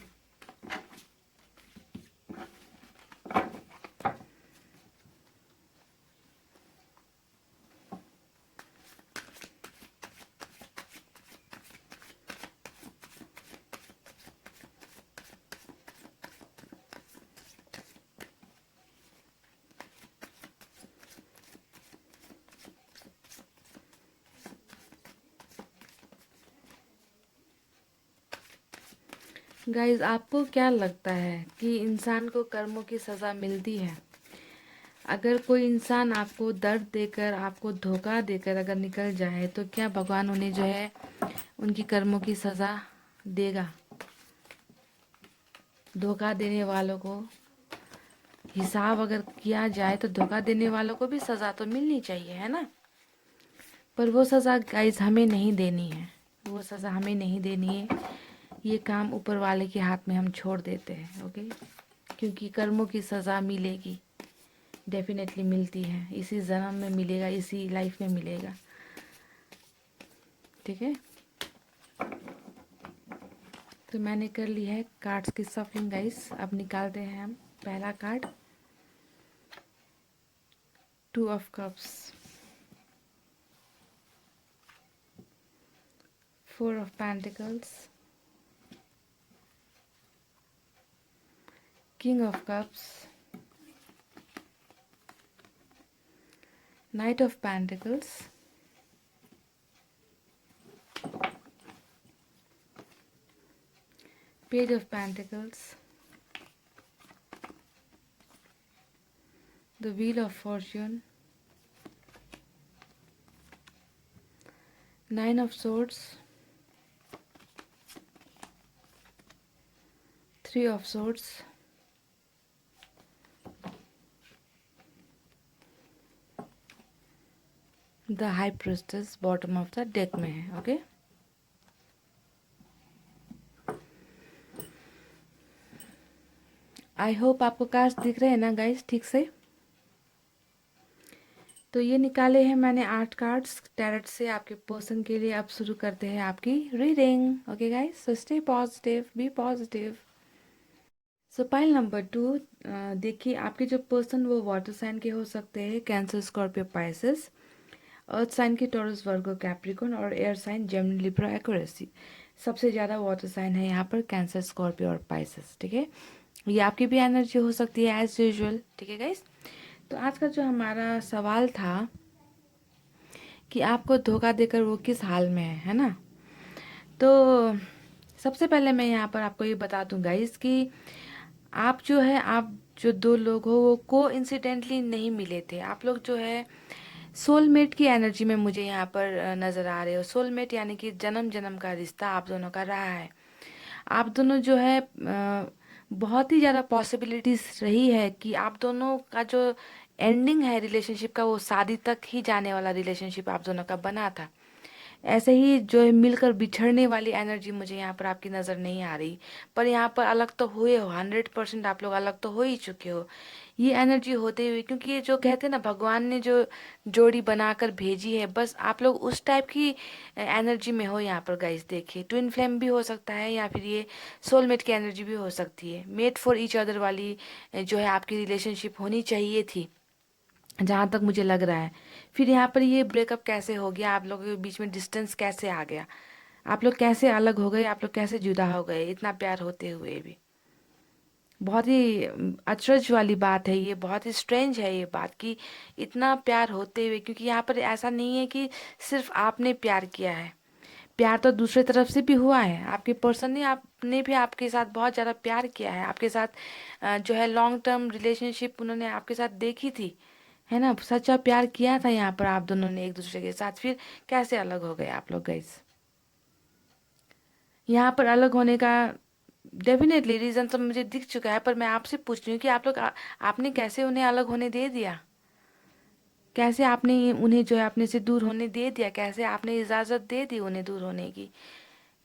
A: गाइस, आपको क्या लगता है कि इंसान को कर्मों की सज़ा मिलती है? अगर कोई इंसान आपको दर्द देकर, आपको धोखा देकर अगर निकल जाए, तो क्या भगवान उन्हें जो है उनकी कर्मों की सज़ा देगा? धोखा देने वालों को हिसाब अगर किया जाए तो धोखा देने वालों को भी सज़ा तो मिलनी चाहिए, है ना। पर वो सज़ा गाइस हमें नहीं देनी है, वो सज़ा हमें नहीं देनी है। ये काम ऊपर वाले के हाथ में हम छोड़ देते हैं। ओके, क्योंकि कर्मों की सज़ा मिलेगी, डेफिनेटली मिलती है, इसी जन्म में मिलेगा, इसी लाइफ में मिलेगा। ठीक है, तो मैंने कर ली है कार्ड्स की सफलिंग गाइस। अब निकालते हैं हम पहला card, 2 of cups, 4 of pentacles, king of cups, night of pentacles, page of pentacles, the wheel of Fortune, 9 of swords, 3 of swords, the high priestess bottom of the deck में है। Okay, I hope आपको cards दिख रहे हैं ना guys ठीक से। तो ये निकाले हैं मैंने 8 कार्ड्स टैरेट से आपके पर्सन के लिए। अब शुरू करते हैं आपकी reading. Okay guys, so stay positive, be positive. So pile number 2, देखिए आपके जो पर्सन वो वाटर साइन के हो सकते हैं, Cancer, Scorpio, Pisces. Earth sign के टॉरस, वर्गो, कैप्रिकॉर्न। और air sign Gemini, Libra, Aquarius. सबसे ज़्यादा वाटर साइन है यहाँ पर कैंसर, स्कॉर्पियो और पाइसेस। ठीक है, ये आपकी भी एनर्जी हो सकती है एज यूजुअल। ठीक है गाइस, तो आज का जो हमारा सवाल था कि आपको धोखा देकर वो किस हाल में है ना। तो सबसे पहले मैं यहाँ पर आपको ये बता दूं गाइस कि आप जो दो लोग हो वो को इंसिडेंटली नहीं मिले थे। आप लोग जो है सोलमेट की एनर्जी में मुझे यहाँ पर नज़र आ रहे हो। सोलमेट यानी कि जन्म जन्म का रिश्ता आप दोनों का रहा है। आप दोनों जो है बहुत ही ज़्यादा पॉसिबिलिटीज रही है कि आप दोनों का जो एंडिंग है रिलेशनशिप का वो शादी तक ही जाने वाला रिलेशनशिप आप दोनों का बना था। ऐसे ही जो है मिलकर बिछड़ने वाली एनर्जी मुझे यहाँ पर आपकी नज़र नहीं आ रही। पर यहाँ पर अलग तो हुए हो, 100% आप लोग अलग तो हो ही चुके हो। ये एनर्जी होते हुए, क्योंकि ये जो कहते हैं ना भगवान ने जो जोड़ी बनाकर भेजी है, बस आप लोग उस टाइप की एनर्जी में हो यहाँ पर गाइस। देखिए ट्विन फ्लेम भी हो सकता है या फिर ये सोलमेट की एनर्जी भी हो सकती है। मेड फॉर ईच अदर वाली जो है आपकी रिलेशनशिप होनी चाहिए थी, जहाँ तक मुझे लग रहा है। फिर यहाँ पर ये ब्रेकअप कैसे हो गया, आप लोगों के बीच में डिस्टेंस कैसे आ गया, आप लोग कैसे अलग हो गए, आप लोग कैसे जुदा हो गए इतना प्यार होते हुए भी। बहुत ही अचरज वाली बात है ये, बहुत ही स्ट्रेंज है ये बात कि इतना प्यार होते हुए, क्योंकि यहाँ पर ऐसा नहीं है कि सिर्फ आपने प्यार किया है, प्यार तो दूसरे तरफ से भी हुआ है। आपके पर्सन ने आपने भी आपके साथ बहुत ज़्यादा प्यार किया है। आपके साथ जो है लॉन्ग टर्म रिलेशनशिप उन्होंने आपके साथ देखी थी, है ना। सच्चा प्यार किया था यहाँ पर आप दोनों ने एक दूसरे के साथ। फिर कैसे अलग हो गए आप लोग गाइस। यहाँ पर अलग होने का डेफिनेटली रीजन तो मुझे दिख चुका है, पर मैं आपसे पूछ रही हूँ कि आप लोग आपने कैसे उन्हें अलग होने दे दिया, कैसे आपने उन्हें जो है अपने से दूर होने दे दिया, कैसे आपने इजाज़त दे दी उन्हें दूर होने की।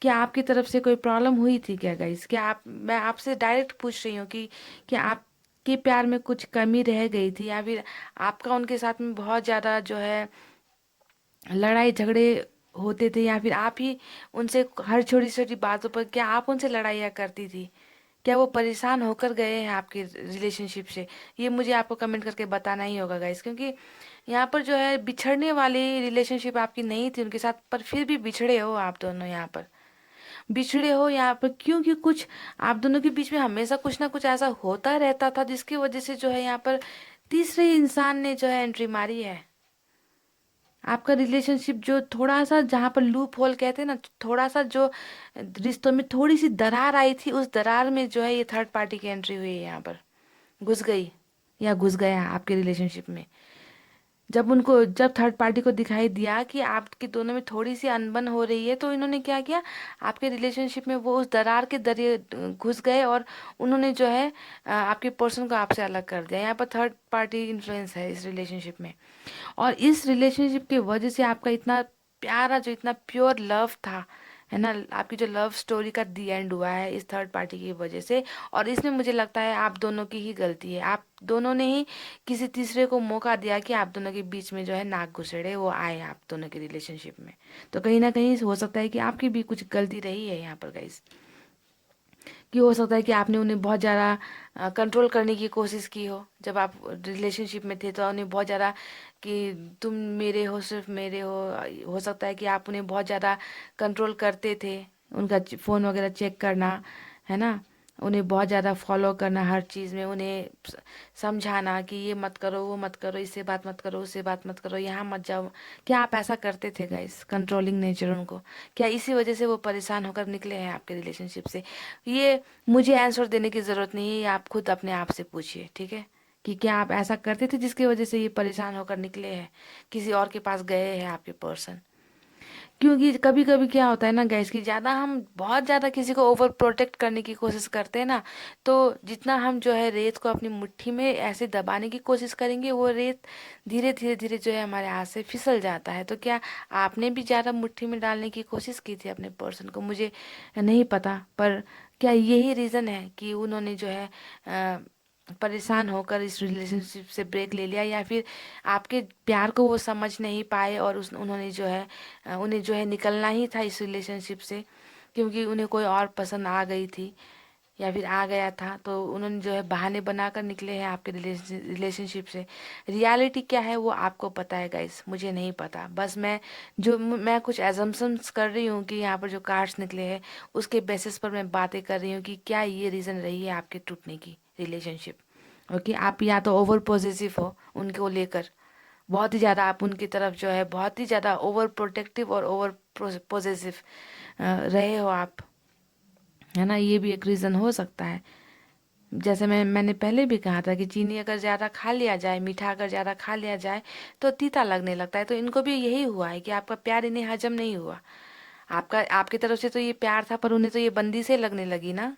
A: क्या आपकी तरफ से कोई प्रॉब्लम हुई थी क्या गाइस? क्या आप, मैं आपसे डायरेक्ट पूछ रही हूँ कि क्या आपके प्यार में कुछ कमी रह गई थी, या फिर आपका उनके साथ में बहुत ज़्यादा जो है लड़ाई झगड़े होते थे, या फिर आप ही उनसे हर छोटी छोटी बातों पर क्या आप उनसे लड़ाइयाँ करती थी? क्या वो परेशान होकर गए हैं आपके रिलेशनशिप से? ये मुझे आपको कमेंट करके बताना ही होगा गाइस, क्योंकि यहाँ पर जो है बिछड़ने वाली रिलेशनशिप आपकी नहीं थी उनके साथ, पर फिर भी बिछड़े हो आप दोनों यहाँ पर। बिछड़े हो यहाँ पर क्योंकि कुछ आप दोनों के बीच में हमेशा कुछ ना कुछ ऐसा होता रहता था जिसकी वजह से जो है यहाँ पर तीसरे इंसान ने जो है एंट्री मारी है। आपका रिलेशनशिप जो थोड़ा सा, जहाँ पर लूप होल कहते हैं ना, थोड़ा सा जो रिश्तों में थोड़ी सी दरार आई थी, उस दरार में जो है ये थर्ड पार्टी की एंट्री हुई है यहाँ पर, घुस गई या घुस गया आपके रिलेशनशिप में। जब थर्ड पार्टी को दिखाई दिया कि आपके दोनों में थोड़ी सी अनबन हो रही है, तो इन्होंने क्या किया, आपके रिलेशनशिप में वो उस दरार के जरिए घुस गए और उन्होंने जो है आपके पर्सन को आपसे अलग कर दिया। यहाँ पर थर्ड पार्टी इन्फ्लुएंस है इस रिलेशनशिप में। और इस रिलेशनशिप की वजह से आपका इतना प्यारा, जो इतना प्योर लव था, है ना, आपकी जो लव स्टोरी का दी एंड हुआ है इस थर्ड पार्टी की वजह से। और इसमें मुझे लगता है आप दोनों की ही गलती है। आप दोनों ने ही किसी तीसरे को मौका दिया कि आप दोनों के बीच में जो है नाक घुसेड़े वो आए आप दोनों के रिलेशनशिप में। तो कहीं ना कहीं हो सकता है कि आपकी भी कुछ गलती रही है यहाँ पर गाइस, कि हो सकता है कि आपने उन्हें बहुत ज़्यादा कंट्रोल करने की कोशिश की हो। जब आप रिलेशनशिप में थे तो उन्हें बहुत ज़्यादा कि तुम मेरे हो, सिर्फ मेरे हो सकता है कि आप उन्हें बहुत ज़्यादा कंट्रोल करते थे, उनका फ़ोन वगैरह चेक करना, है ना, उन्हें बहुत ज़्यादा फॉलो करना हर चीज़ में, उन्हें समझाना कि ये मत करो, वो मत करो, इससे बात मत करो, उससे बात मत करो, यहाँ मत जाओ। क्या आप ऐसा करते थे गाइस, कंट्रोलिंग नेचर उनको? क्या इसी वजह से वो परेशान होकर निकले हैं आपके रिलेशनशिप से? ये मुझे आंसर देने की ज़रूरत नहीं है, आप खुद अपने आप से पूछिए, ठीक है, कि क्या आप ऐसा करते थे जिसकी वजह से ये परेशान होकर निकले हैं, किसी और के पास गए हैं आपके पर्सन? क्योंकि कभी कभी क्या होता है ना गैस, कि ज़्यादा हम बहुत ज़्यादा किसी को ओवर प्रोटेक्ट करने की कोशिश करते हैं ना, तो जितना हम जो है रेत को अपनी मुट्ठी में ऐसे दबाने की कोशिश करेंगे, वो रेत धीरे धीरे धीरे जो है हमारे हाथ से फिसल जाता है। तो क्या आपने भी ज़्यादा मुट्ठी में डालने की कोशिश की थी अपने पर्सन को? मुझे नहीं पता, पर क्या यही रीज़न है कि उन्होंने जो है परेशान होकर इस रिलेशनशिप से ब्रेक ले लिया, या फिर आपके प्यार को वो समझ नहीं पाए और उन्होंने जो है उन्हें जो है निकलना ही था इस रिलेशनशिप से, क्योंकि उन्हें कोई और पसंद आ गई थी या फिर आ गया था, तो उन्होंने जो है बहाने बनाकर निकले हैं आपके रिलेशनशिप से। रियलिटी क्या है वो आपको पता है गाइस, मुझे नहीं पता। बस मैं कुछ एजम्पशंस कर रही हूँ कि यहाँ पर जो कार्ड्स निकले हैं उसके बेसिस पर मैं बातें कर रही हूँ कि क्या ये रीज़न रही है आपके टूटने की रिलेशनशिप। ओके, आप या तो ओवर पॉजिटिव हो उनको लेकर, बहुत ही ज़्यादा आप उनकी तरफ जो है बहुत ही ज़्यादा ओवर प्रोटेक्टिव और ओवर पॉजिटिव रहे हो आप, है ना, ये भी एक रीज़न हो सकता है। जैसे मैंने पहले भी कहा था कि चीनी अगर ज़्यादा खा लिया जाए, मीठा अगर ज़्यादा खा लिया जाए तो तीता लगने लगता है, तो इनको भी यही हुआ है कि आपका प्यार इन्हें हजम नहीं हुआ। आपका आपकी तरफ से तो ये प्यार था, पर उन्हें तो ये बंदी से लगने लगी ना।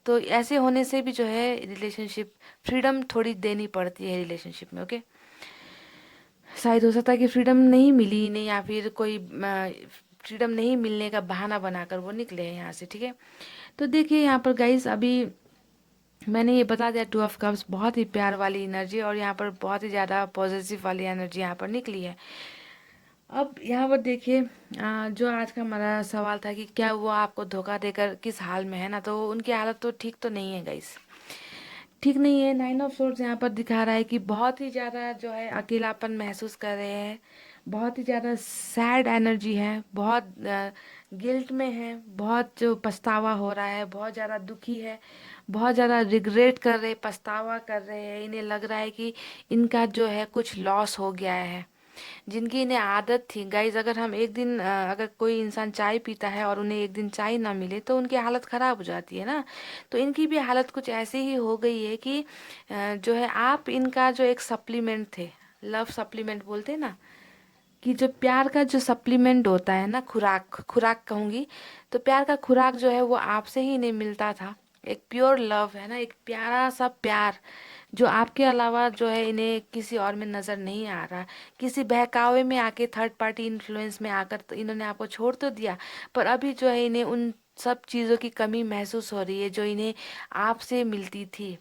A: तो ऐसे होने से भी जो है रिलेशनशिप, फ्रीडम थोड़ी देनी पड़ती है रिलेशनशिप में। ओके, शायद हो सकता है कि फ्रीडम नहीं मिली इन्हें, या फिर कोई फ्रीडम नहीं मिलने का बहाना बनाकर वो निकले हैं यहाँ से। ठीक है, तो देखिए यहाँ पर गाइस, अभी मैंने ये बता दिया 2 ऑफ कप्स बहुत ही प्यार वाली एनर्जी, और यहाँ पर बहुत ही ज़्यादा पॉजिटिव वाली एनर्जी यहाँ पर निकली है। अब यहाँ पर देखिए, जो आज का हमारा सवाल था कि क्या वो आपको धोखा देकर किस हाल में है ना, तो उनकी हालत तो ठीक तो नहीं है गाइस, ठीक नहीं है। 9 ऑफ सोर्ड्स यहाँ पर दिखा रहा है कि बहुत ही ज़्यादा जो है अकेलापन महसूस कर रहे हैं, बहुत ही ज़्यादा सैड एनर्जी है, बहुत गिल्ट में है, बहुत जो पछतावा हो रहा है, बहुत ज़्यादा दुखी है, बहुत ज़्यादा रिग्रेट कर रहे, पछतावा कर रहे हैं। इन्हें लग रहा है कि इनका जो है कुछ लॉस हो गया है, जिनकी इन्हें आदत थी। गाइज, अगर हम एक दिन अगर कोई इंसान चाय पीता है और उन्हें एक दिन चाय ना मिले तो उनकी हालत ख़राब हो जाती है ना। तो इनकी भी हालत कुछ ऐसी ही हो गई है कि जो है आप इनका जो एक सप्लीमेंट थे, लव सप्लीमेंट बोलते हैं ना, कि जो प्यार का जो सप्लीमेंट होता है ना, खुराक खुराक कहूँगी, तो प्यार का खुराक जो है वो आपसे ही नहीं मिलता था। एक प्योर लव है ना, एक प्यारा सा प्यार जो आपके अलावा जो है इन्हें किसी और में नज़र नहीं आ रहा। किसी बहकावे में आके, थर्ड पार्टी इन्फ्लुएंस में आकर तो इन्होंने आपको छोड़ तो दिया, पर अभी जो है इन्हें उन सब चीज़ों की कमी महसूस हो रही है जो इन्हें आपसे मिलती थी।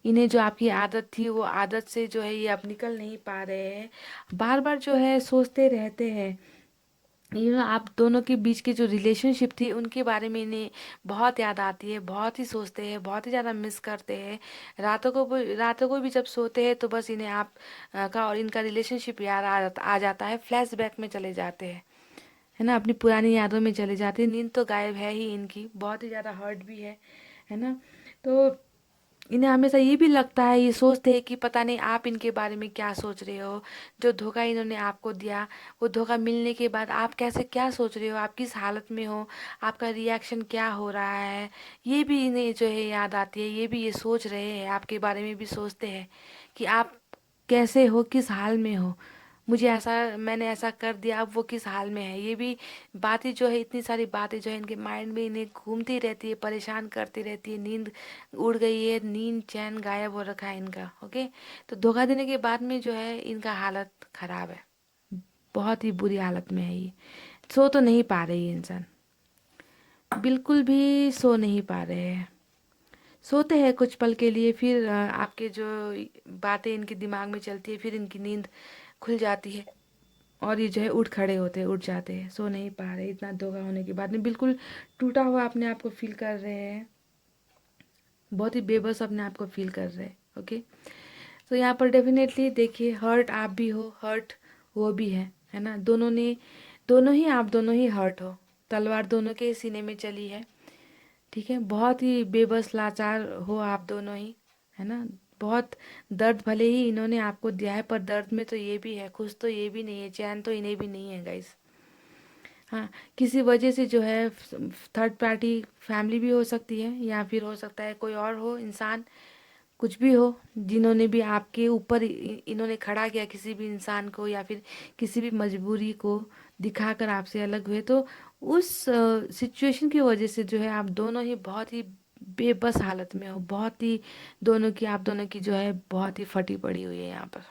A: इन्हें जो आपकी आदत थी वो आदत से जो है ये अब निकल नहीं पा रहे हैं, बार बार जो है सोचते रहते हैं। आप दोनों के बीच की जो रिलेशनशिप थी उनके बारे में इन्हें बहुत याद आती है, बहुत ही सोचते हैं, बहुत ही ज़्यादा मिस करते हैं। रातों को भी जब सोते हैं तो बस इन्हें आप का और इनका रिलेशनशिप याद आ जाता है, फ्लैशबैक में चले जाते हैं, है ना, अपनी पुरानी यादों में चले जाते हैं। नींद तो गायब है ही इनकी, बहुत ही ज़्यादा हर्ट भी है ना। तो इन्हें हमेशा ये भी लगता है, ये सोचते हैं कि पता नहीं आप इनके बारे में क्या सोच रहे हो, जो धोखा इन्होंने आपको दिया, वो धोखा मिलने के बाद आप कैसे क्या सोच रहे हो, आप किस हालत में हो, आपका रिएक्शन क्या हो रहा है, ये भी इन्हें जो है याद आती है। ये भी ये सोच रहे हैं, आपके बारे में भी सोचते हैं कि आप कैसे हो, किस हाल में हो, मैंने ऐसा कर दिया, अब वो किस हाल में है। ये भी बातें जो है, इतनी सारी बातें जो है इनके माइंड में इन्हें घूमती रहती है, परेशान करती रहती है। नींद उड़ गई है, नींद चैन गायब हो रखा है इनका। ओके, तो धोखा देने के बाद में जो है इनका हालत खराब है, बहुत ही बुरी हालत में है ये। सो तो नहीं पा रही है इंसान, बिल्कुल भी सो नहीं पा रहे हैं। सोते हैं कुछ पल के लिए, फिर आपके जो बातें इनके दिमाग में चलती है, फिर इनकी नींद खुल जाती है और ये जो है उठ खड़े होते हैं, उठ जाते हैं। सो नहीं पा रहे, इतना धोखा होने के बाद में बिल्कुल टूटा हुआ अपने आप को फील कर रहे हैं, बहुत ही बेबस अपने आप को फील कर रहे हैं। ओके, तो यहाँ पर डेफिनेटली देखिए, हर्ट आप भी हो, हर्ट वो भी है ना। दोनों ही हर्ट हो, तलवार दोनों के सीने में चली है। ठीक है, बहुत ही बेबस लाचार हो आप दोनों ही, है ना। बहुत दर्द भले ही इन्होंने आपको दिया है, पर दर्द में तो ये भी है, खुश तो ये भी नहीं है, चैन तो इन्हें भी नहीं है गाइस। हाँ, किसी वजह से जो है थर्ड पार्टी फैमिली भी हो सकती है, या फिर हो सकता है कोई और हो इंसान, कुछ भी हो, जिन्होंने भी आपके ऊपर इन्होंने खड़ा किया किसी भी इंसान को, या फिर किसी भी मजबूरी को दिखाकर आपसे अलग हुए। तो उस सिचुएशन की वजह से जो है आप दोनों ही बहुत ही बेबस हालत में हो, बहुत ही आप दोनों की जो है बहुत ही फटी पड़ी हुई है यहाँ पर,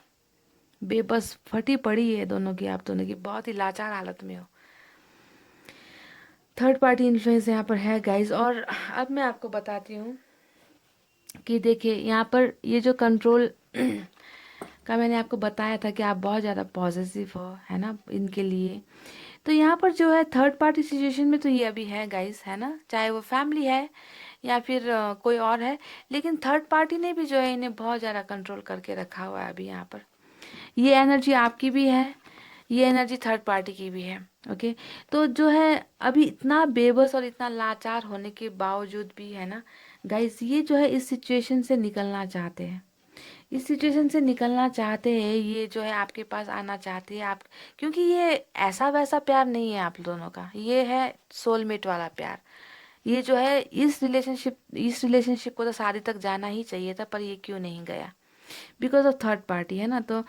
A: बेबस फटी पड़ी है दोनों की, आप दोनों की बहुत ही लाचार हालत में हो। थर्ड पार्टी इन्फ्लुएंस यहाँ पर है गाइस। और अब मैं आपको बताती हूँ कि देखिए यहाँ पर ये जो कंट्रोल का मैंने आपको बताया था कि आप बहुत ज़्यादा पॉजिटिव हो, है ना, इनके लिए। तो यहाँ पर जो है थर्ड पार्टी सिचुएशन में तो ये अभी है गाइस, है ना, चाहे वो फैमिली है या फिर कोई और है, लेकिन थर्ड पार्टी ने भी जो है इन्हें बहुत ज़्यादा कंट्रोल करके रखा हुआ है अभी यहाँ पर। ये एनर्जी आपकी भी है, ये एनर्जी थर्ड पार्टी की भी है। ओके, तो जो है अभी इतना बेबस और इतना लाचार होने के बावजूद भी, है ना गाइस, ये जो है इस सिचुएशन से निकलना चाहते हैं, इस सिचुएशन से निकलना चाहते हैं, ये जो है आपके पास आना चाहते हैं आप, क्योंकि ये ऐसा वैसा प्यार नहीं है आप दोनों का, ये है सोलमेट वाला प्यार। ये जो है इस रिलेशनशिप को तो शादी तक जाना ही चाहिए था, पर ये क्यों नहीं गया, बिकॉज ऑफ थर्ड पार्टी, है ना। तो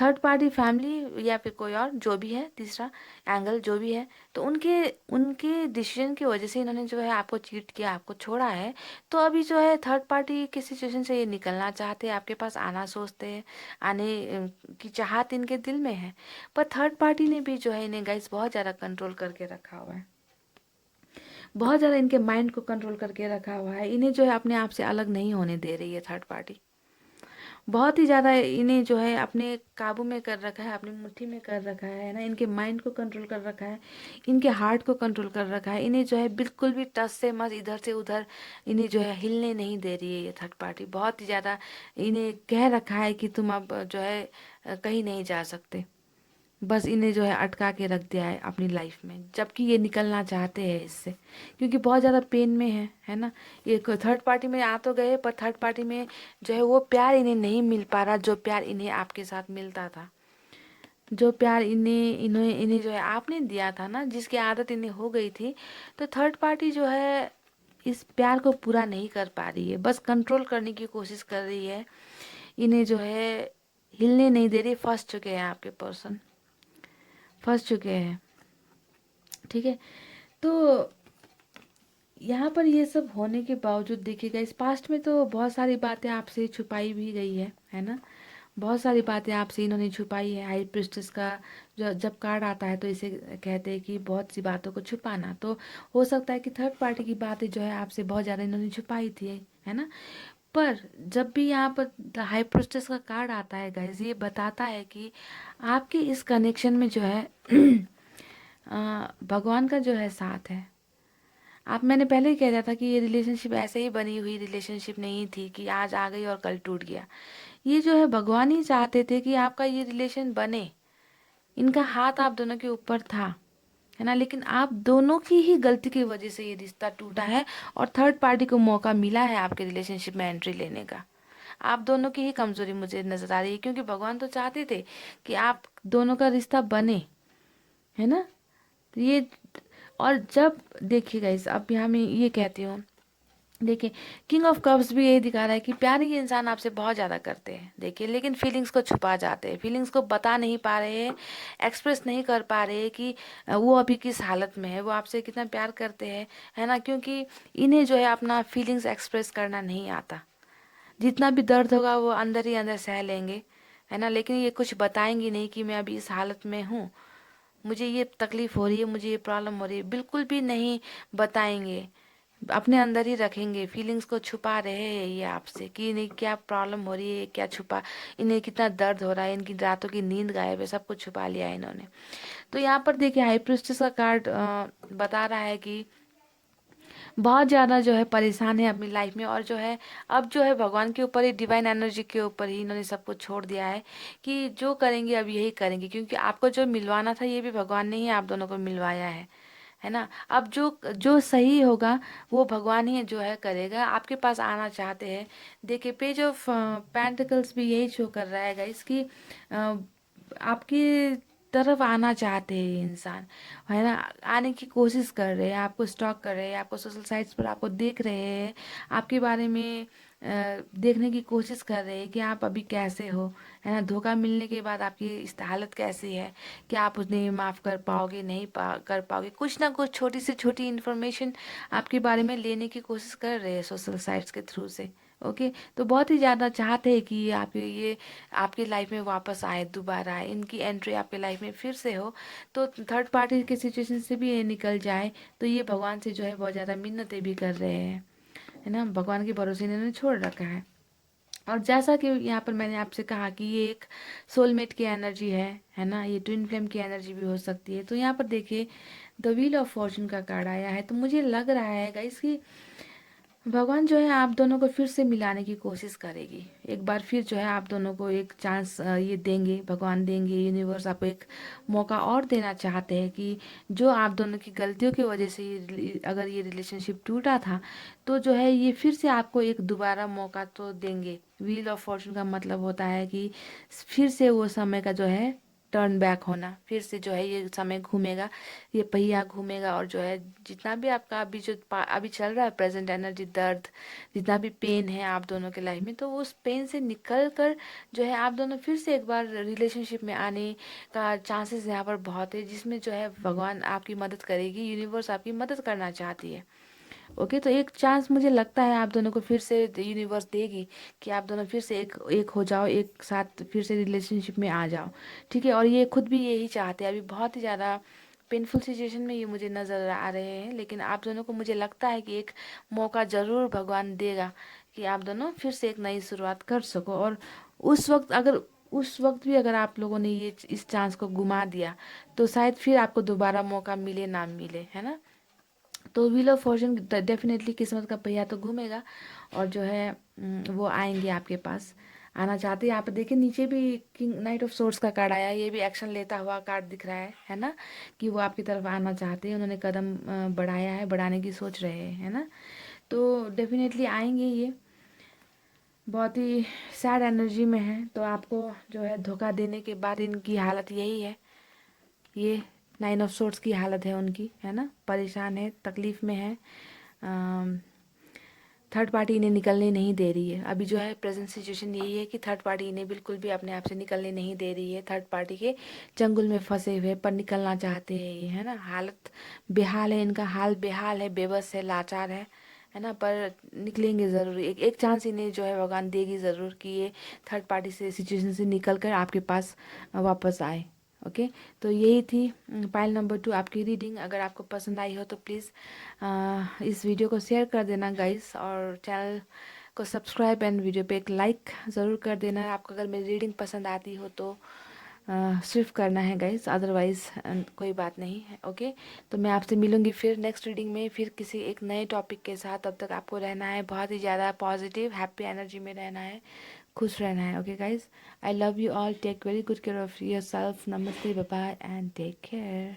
A: थर्ड पार्टी फैमिली या फिर कोई और जो भी है, तीसरा एंगल जो भी है, तो उनके उनके डिसीजन की वजह से इन्होंने जो है आपको चीट किया, आपको छोड़ा है। तो अभी जो है थर्ड पार्टी की सिचुएशन से ये निकलना चाहते हैं, आपके पास आना सोचते हैं, आने की चाहत इनके दिल में है। पर थर्ड पार्टी ने भी जो है इन्हें गाइस बहुत ज़्यादा कंट्रोल करके रखा हुआ है, बहुत ज़्यादा इनके माइंड को कंट्रोल करके रखा हुआ है। इन्हें जो है अपने आप से अलग नहीं होने दे रही है थर्ड पार्टी, बहुत ही ज़्यादा इन्हें जो है अपने काबू में कर रखा है, अपनी मुट्ठी में कर रखा है ना, इनके माइंड को कंट्रोल कर रखा है, इनके हार्ट को कंट्रोल कर रखा है। इन्हें जो है बिल्कुल भी टच से मत, इधर से उधर इन्हें जो है हिलने नहीं दे रही है ये थर्ड पार्टी। बहुत ही ज़्यादा इन्हें कह रखा है कि तुम अब जो है कहीं नहीं जा सकते, बस इन्हें जो है अटका के रख दिया है अपनी लाइफ में, जबकि ये निकलना चाहते हैं इससे, क्योंकि बहुत ज़्यादा पेन में है ना। ये थर्ड पार्टी में आ तो गए, पर थर्ड पार्टी में जो है वो प्यार इन्हें नहीं मिल पा रहा जो प्यार इन्हें आपके साथ मिलता था, जो प्यार इन्हें जो है आपने दिया था ना, जिसकी आदत इन्हें हो गई थी। तो थर्ड पार्टी जो है इस प्यार को पूरा नहीं कर पा रही है, बस कंट्रोल करने की कोशिश कर रही है, इन्हें जो है हिलने नहीं दे रही। फंस चुके हैं आपके पर्सन, फंस चुके हैं, ठीक है। तो यहाँ पर ये सब होने के बावजूद देखिएगा, इस पास्ट में तो बहुत सारी बातें आपसे छुपाई भी गई है ना, बहुत सारी बातें आपसे इन्होंने छुपाई है। हाई प्रिस्टेस का जो जब कार्ड आता है तो इसे कहते हैं कि बहुत सी बातों को छुपाना, तो हो सकता है कि थर्ड पार्टी की बातें जो है आपसे बहुत ज़्यादा इन्होंने छुपाई थी, है ना। पर जब भी यहाँ पर हाई प्रिस्टेस का कार्ड आता है गाइस, ये बताता है कि आपके इस कनेक्शन में जो है भगवान का जो है साथ है। आप, मैंने पहले ही कह दिया था कि ये रिलेशनशिप ऐसे ही बनी हुई रिलेशनशिप नहीं थी कि आज आ गई और कल टूट गया। ये जो है भगवान ही चाहते थे कि आपका ये रिलेशन बने, इनका हाथ आप दोनों के ऊपर था, है ना, लेकिन आप दोनों की ही गलती की वजह से ये रिश्ता टूटा है और थर्ड पार्टी को मौका मिला है आपके रिलेशनशिप में एंट्री लेने का। आप दोनों की ही कमजोरी मुझे नजर आ रही है, क्योंकि भगवान तो चाहते थे कि आप दोनों का रिश्ता बने, है ना। तो ये, और जब देखिएगा इस, अब यहाँ मैं ये कहती हूँ, देखिए किंग ऑफ कप्स भी यही दिखा रहा है कि प्यार ही इंसान आपसे बहुत ज़्यादा करते हैं, देखिए, लेकिन फीलिंग्स को छुपा जाते हैं, फीलिंग्स को बता नहीं पा रहे हैं, एक्सप्रेस नहीं कर पा रहे हैं कि वो अभी किस हालत में है, वो आपसे कितना प्यार करते हैं, है ना, क्योंकि इन्हें जो है अपना फीलिंग्स एक्सप्रेस करना नहीं आता। जितना भी दर्द होगा वो अंदर ही अंदर सह लेंगे, है ना, लेकिन ये कुछ बताएंगी नहीं कि मैं अभी इस हालत में हूँ, मुझे ये तकलीफ हो रही है, मुझे ये प्रॉब्लम हो रही है, बिल्कुल भी नहीं बताएंगे, अपने अंदर ही रखेंगे। फीलिंग्स को छुपा रहे हैं ये आपसे कि इन्हें क्या प्रॉब्लम हो रही है, क्या छुपा, इन्हें कितना दर्द हो रहा है, इनकी रातों की नींद गायब है, सब कुछ छुपा लिया है इन्होंने। तो यहाँ पर देखिए हाई प्रिस्टेस का कार्ड बता रहा है कि बहुत ज़्यादा जो है परेशान है अपनी लाइफ में, और जो है अब जो है भगवान के ऊपर ही, डिवाइन एनर्जी के ऊपर ही इन्होंने सब कुछ छोड़ दिया है कि जो करेंगे अब यही करेंगे, क्योंकि आपको जो मिलवाना था ये भी भगवान ने ही आप दोनों को मिलवाया है ना। अब जो जो सही होगा वो भगवान ही जो है करेगा, आपके पास आना चाहते हैं। देखिए पेज ऑफ पेंटिकल्स भी यही शो कर रहा है गाइस कि आपकी तरफ आना चाहते हैं ये इंसान, है ना, आने की कोशिश कर रहे हैं, आपको स्टॉक कर रहे हैं, आपको सोशल साइट्स पर आपको देख रहे हैं, आपके बारे में देखने की कोशिश कर रहे हैं कि आप अभी कैसे हो, है ना, धोखा मिलने के बाद आपकी इस हालत कैसी है, कि आप उन्हें माफ़ कर पाओगे, नहीं कर पाओगे, कुछ ना कुछ छोटी से छोटी इन्फॉर्मेशन आपके बारे में लेने की कोशिश कर रहे हैं सोशल साइट्स के थ्रू से। ओके, तो बहुत ही ज़्यादा चाहते हैं कि ये आपकी लाइफ में वापस आए, दोबारा आए, इनकी एंट्री आपके लाइफ में फिर से हो, तो थर्ड पार्टी के सिचुएशन से भी ये निकल जाए। तो ये भगवान से जो है बहुत ज़्यादा मिन्नतें भी कर रहे हैं, है ना, भगवान के भरोसे इन्होंने छोड़ रखा है। और जैसा कि यहाँ पर मैंने आपसे कहा कि ये एक सोलमेट की एनर्जी है ना, ये ट्विन फ्लेम की एनर्जी भी हो सकती है। तो यहाँ पर देखिए द व्हील ऑफ फॉर्चून का कार्ड आया है, तो मुझे लग रहा है गाइस कि भगवान जो है आप दोनों को फिर से मिलाने की कोशिश करेगी। एक बार फिर जो है आप दोनों को एक चांस ये देंगे, भगवान देंगे, यूनिवर्स आपको एक मौका और देना चाहते हैं कि जो आप दोनों की गलतियों की वजह से अगर ये रिलेशनशिप टूटा था, तो जो है ये फिर से आपको एक दोबारा मौका तो देंगे। व्हील ऑफ फॉर्चून का मतलब होता है कि फिर से वो समय का जो है टर्न बैक होना, फिर से जो है ये समय घूमेगा, ये पहिया घूमेगा, और जो है जितना भी आपका अभी अभी चल रहा है प्रेजेंट एनर्जी, दर्द, जितना भी पेन है आप दोनों के लाइफ में, तो उस पेन से निकल कर जो है आप दोनों फिर से एक बार रिलेशनशिप में आने का चांसेस यहाँ पर बहुत है, जिसमें जो है भगवान आपकी मदद करेगी, यूनिवर्स आपकी मदद करना चाहती है। ओके, तो एक चांस मुझे लगता है आप दोनों को फिर से यूनिवर्स देगी कि आप दोनों फिर से एक एक हो जाओ, एक साथ फिर से रिलेशनशिप में आ जाओ। ठीक है, और ये खुद भी यही चाहते हैं। अभी बहुत ही ज़्यादा पेनफुल सिचुएशन में ये मुझे नज़र आ रहे हैं, लेकिन आप दोनों को मुझे लगता है कि एक मौका ज़रूर भगवान देगा कि आप दोनों फिर से एक नई शुरुआत कर सको। और उस वक्त भी अगर आप लोगों ने ये इस चांस को गुमा दिया, तो शायद फिर आपको दोबारा मौका मिले ना मिले, है ना। तो व्हील ऑफ फॉर्चून डेफिनेटली किस्मत का पहिया तो घूमेगा, और जो है वो आएंगे आपके पास, आना चाहते हैं। यहाँ पे देखिए नीचे भी किंग नाइट ऑफ सोर्ड्स का कार्ड आया है, ये भी एक्शन लेता हुआ कार्ड दिख रहा है ना, कि वो आपकी तरफ आना चाहते हैं, उन्होंने कदम बढ़ाया है, बढ़ाने की सोच रहे हैं, है ना। तो डेफिनेटली आएंगे ये, बहुत ही सैड एनर्जी में है। तो आपको जो है धोखा देने के बाद इनकी हालत यही है, ये नाइन ऑफ सोर्ड्स की हालत है उनकी, है ना, परेशान है, तकलीफ में है। थर्ड पार्टी इन्हें निकलने नहीं दे रही है। अभी जो है प्रेजेंट सिचुएशन यही है कि थर्ड पार्टी इन्हें बिल्कुल भी अपने आप से निकलने नहीं दे रही है। थर्ड पार्टी के चंगुल में फंसे हुए पर निकलना चाहते हैं ये, है ना। हालत बेहाल है, इनका हाल बेहाल है, बेबस है, लाचार है ना। पर निकलेंगे ज़रूर, एक चांस इन्हें जो है भगवान देगी ज़रूर कि ये थर्ड पार्टी से सिचुएशन से निकल कर आपके पास वापस आए। ओके, तो यही थी पाइल नंबर 2 आपकी रीडिंग। अगर आपको पसंद आई हो तो प्लीज़ इस वीडियो को शेयर कर देना गाइस, और चैनल को सब्सक्राइब एंड वीडियो पे एक लाइक ज़रूर कर देना। आपको अगर मेरी रीडिंग पसंद आती हो तो सिर्फ करना है गाइस, अदरवाइज़ कोई बात नहीं है। ओके, तो मैं आपसे मिलूंगी फिर नेक्स्ट रीडिंग में, फिर किसी एक नए टॉपिक के साथ। तब तक आपको रहना है बहुत ही ज़्यादा पॉजिटिव हैप्पी एनर्जी में रहना है, खुश रहना है। Okay guys, I love you all, take very good care of yourself, नमस्ते, bye bye and take care.